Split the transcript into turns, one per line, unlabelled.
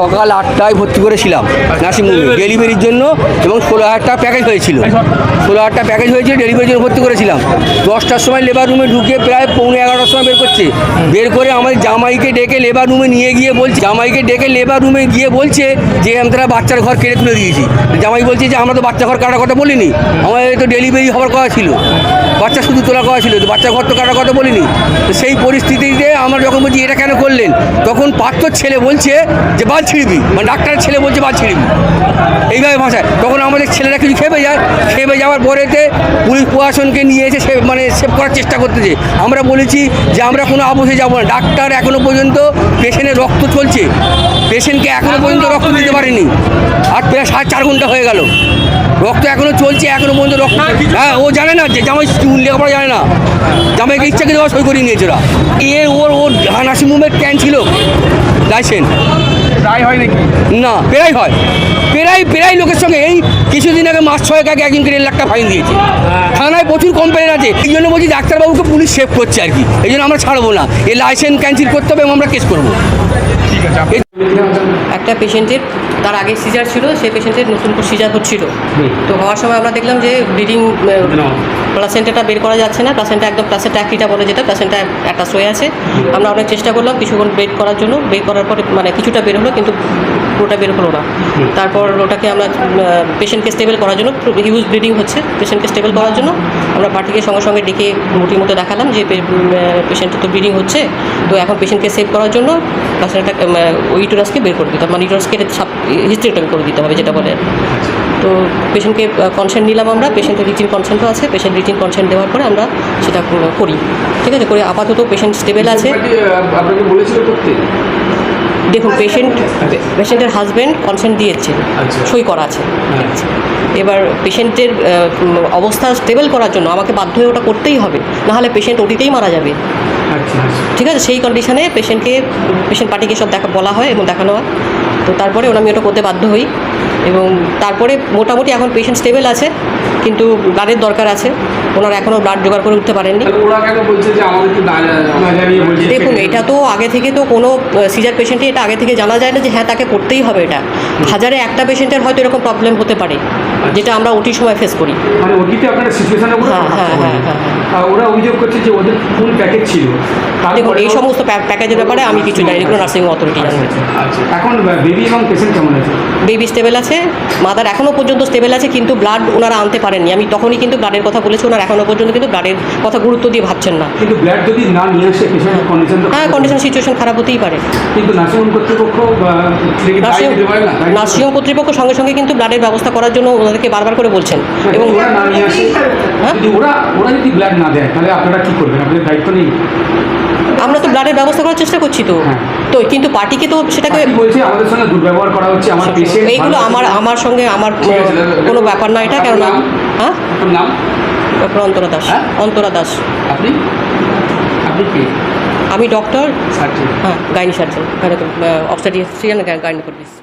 সকাল 8টায় ভর্তি করেছিলাম নার্সিংহোমে ডেলিভারির জন্য, এবং 16,000 টাকা প্যাকেজ হয়েছিল। 16,000 টাকা প্যাকেজ হয়েছিল, ডেলিভারির জন্য ভর্তি করেছিলাম। 10টার সময় লেবার রুমে ঢুকে প্রায় 11:45টার সময় বের করছে। বের করে আমাদের জামাইকে ডেকে লেবার রুমে নিয়ে গিয়ে বলছে, জামাইকে ডেকে লেবার রুমে গিয়ে বলছে যে আমরা বাচ্চার ঘর কেড়ে তুলে দিয়েছি। জামাই বলছে যে আমরা তো বাচ্চা ঘর কাটার কথা বলিনি, আমাদের তো ডেলিভারি হওয়ার কথা ছিল, বাচ্চা শুধু তোলার কথা ছিল, তো বাচ্চা ঘর তো কাটার কথা বলিনি। তো সেই পরিস্থিতিতে আমরা যখন বলছি এটা কেন করলেন, তখন পাত্রর ছেলে বলছে যে বাল ছিঁড়বি, মানে ডাক্তারের ছেলে বলছে বাল ছিঁড়বি, এইভাবে ভাষায়। তখন আমাদের ছেলেরা কিছু খেপে যায়, খেপে যাওয়ার পরেতে পুলিশ প্রশাসনকে নিয়ে এসে সে মানে সেভ করার চেষ্টা করতেছে। আমরা বলেছি যে আমরা কোনো আপোষে যাবো না, ডাক্তার এখনও পর্যন্ত পেশেন্টের রক্ত চলছে, পেশেন্টকে এখনও পর্যন্ত রক্ত দিতে পারেনি, আর প্রায় 4.5 ঘন্টা হয়ে গেল, রক্ত এখনও চলছে, এখনও পর্যন্ত রক্ত। হ্যাঁ, ও জানে না যে জামাই লেখাপড়া জানে না, জামাইকে ইচ্ছাকে দেওয়া সই করিয়ে নিয়েছে ওরা। ওর নার্সিংহোমের ক্যান ছিল লাইসেন্স,
প্রায় হয় নাকি?
না প্রায় হয়, প্রায় লোকের সঙ্গে। এই কিছুদিন আগে 6 মাস আগে একজনকে 1.5 লাখ টাকা ফাইন দিয়েছে। থানায় প্রচুর কমপ্লেন আছে, এই জন্য বলছি ডাক্তারবাবুকে পুলিশ সেভ করছে আর কি, এই জন্য আমরা ছাড়বো না, এই লাইসেন্স ক্যান্সেল করতে হবে এবং আমরা কেস করবো।
ঠিক আছে।
একটা পেশেন্টের তার আগে সিজার ছিল, সেই পেশেন্টের নতুন করে সিজার হচ্ছিল, তো হওয়ার সময় আমরা দেখলাম যে ব্লিডিং প্লাসেন্টাটা বের করা যাচ্ছে না, প্লাসেন্টা একদম প্লাসেন্টা অ্যাক্টিটা বলে যেটা, প্লাসেন্টা একটা হয়ে আছে। আমরা অনেক চেষ্টা করলাম কিছুক্ষণ বের করার জন্য, বের করার পরে মানে কিছুটা বের হলো কিন্তু পুরোটা বের হলো না। তারপর ওটাকে আমরা পেশেন্টকে স্টেবল করার জন্য, হিউজ ব্লিডিং হচ্ছে, পেশেন্টকে স্টেবল করার জন্য আমরা পার্টিকে সঙ্গে সঙ্গে ডেকে মুটির মতো দেখালাম যে পেশেন্টের তো ব্লিডিং হচ্ছে, তো এখন পেশেন্টকে সেভ করার জন্য প্লাসেন্টা ইউটেরাসকে বের করে দিতে হবে, মানে ইউটেরাসকে হিস্ট্রেক্টমি করে দিতে হবে যেটা বলে। তো পেশেন্টকে কনসেন্ট নিলাম আমরা, পেশেন্টের রিটিন কনসেন্টও আছে, পেশেন্ট রিটিন কনসেন্ট দেওয়ার পরে আমরা সেটা করি। ঠিক আছে, করে আপাতত পেশেন্ট স্টেবল আছে।
আপনাকে বলেছিল করতে?
দেখুন, পেশেন্টের হাজব্যান্ড কনসেন্ট দিয়েছে, সই করা আছে। ঠিক আছে, এবার পেশেন্টের অবস্থা স্টেবল করার জন্য আমাকে বাধ্য হয়ে ওটা করতেই হবে, নাহলে পেশেন্ট ওটিতেই মারা যাবে। ঠিক আছে, সেই কন্ডিশনে পেশেন্ট পার্টিকে সব বলা হয় এবং দেখানো হয়, তো তারপরে আমি ওটা করতে বাধ্য হই। এবং তারপরে মোটামুটি এখন পেশেন্ট স্টেবল আছে, কিন্তু ব্লাডের দরকার আছে, ওনারা এখনও ব্লাড জোগাড় করে উঠতে পারেননি। দেখুন, এটা তো আগে থেকে তো কোনো সিজার পেশেন্টে এটা আগে থেকে জানা যায় না যে হ্যাঁ তাকে করতেই হবে। এটা 1000-এ একটা পেশেন্টের হয়তো এরকম প্রবলেম হতে পারে, যেটা আমরা ওটির সময় ফেস করি।
মানে ওটিতে আপনারা সিচুয়েশনে ওরা অভিযোগ করছে যে ওদের ফুল প্যাকেজ ছিল।
দেখুন, এই সমস্ত প্যাকেজের ব্যাপারে আমি কিছু জানি, এগুলো নার্সিং অথরিটি জানবে।
আচ্ছা, এখন বেবি এবং পেশেন্ট কেমন আছে?
বেবি স্টেবল আছে, মাদার এখনও পর্যন্ত স্টেবল আছে, কিন্তু ব্লাড ওনারা আনতে পারেননি। আমি তখনই কিন্তু ব্লাডের কথা বলেছি, ওনারা এখনও পর্যন্ত কিন্তু ব্লাডের কথা গুরুত্ব দিয়ে ভাবছেন না।
কিন্তু ব্লাড যদি না নিয়ে আসে পেশেন্টের কন্ডিশন,
হ্যাঁ কন্ডিশন সিচুয়েশন খারাপ হতেই পারে।
কিন্তু নার্সিংহোম কর্তৃপক্ষ
নার্সিংহোম কর্তৃপক্ষ সঙ্গে সঙ্গে কিন্তু ব্লাডের ব্যবস্থা করার জন্য ওনাদেরকে বারবার করে বলছেন।
এবং ওরা না নিয়ে আসে, যদি ওরা যদি ব্লাড না দেয় তাহলে আপনারা কী করবেন? আপনাদের দায়িত্ব নেই?
আমরা তো ব্লাডের ব্যবস্থা করার চেষ্টা করছি তো, তো কিন্তু পার্টিকে তো সেটাকে
বলছে আমাদের সঙ্গে দুর্ব্যবহার করা হচ্ছে, আমার পেশেন্ট।
এইগুলো আমার সঙ্গে আমার কোনো ব্যাপার না এটা, কেননা হ্যাঁ
নাম
ডক্টর অন্তরা দাস। অন্তরা দাস।
আপনি কে?
আমি ডক্টর, হ্যাঁ গাইনি সার্জন, অবস্টেট্রিশিয়ান গাইনোকোলজিস্ট।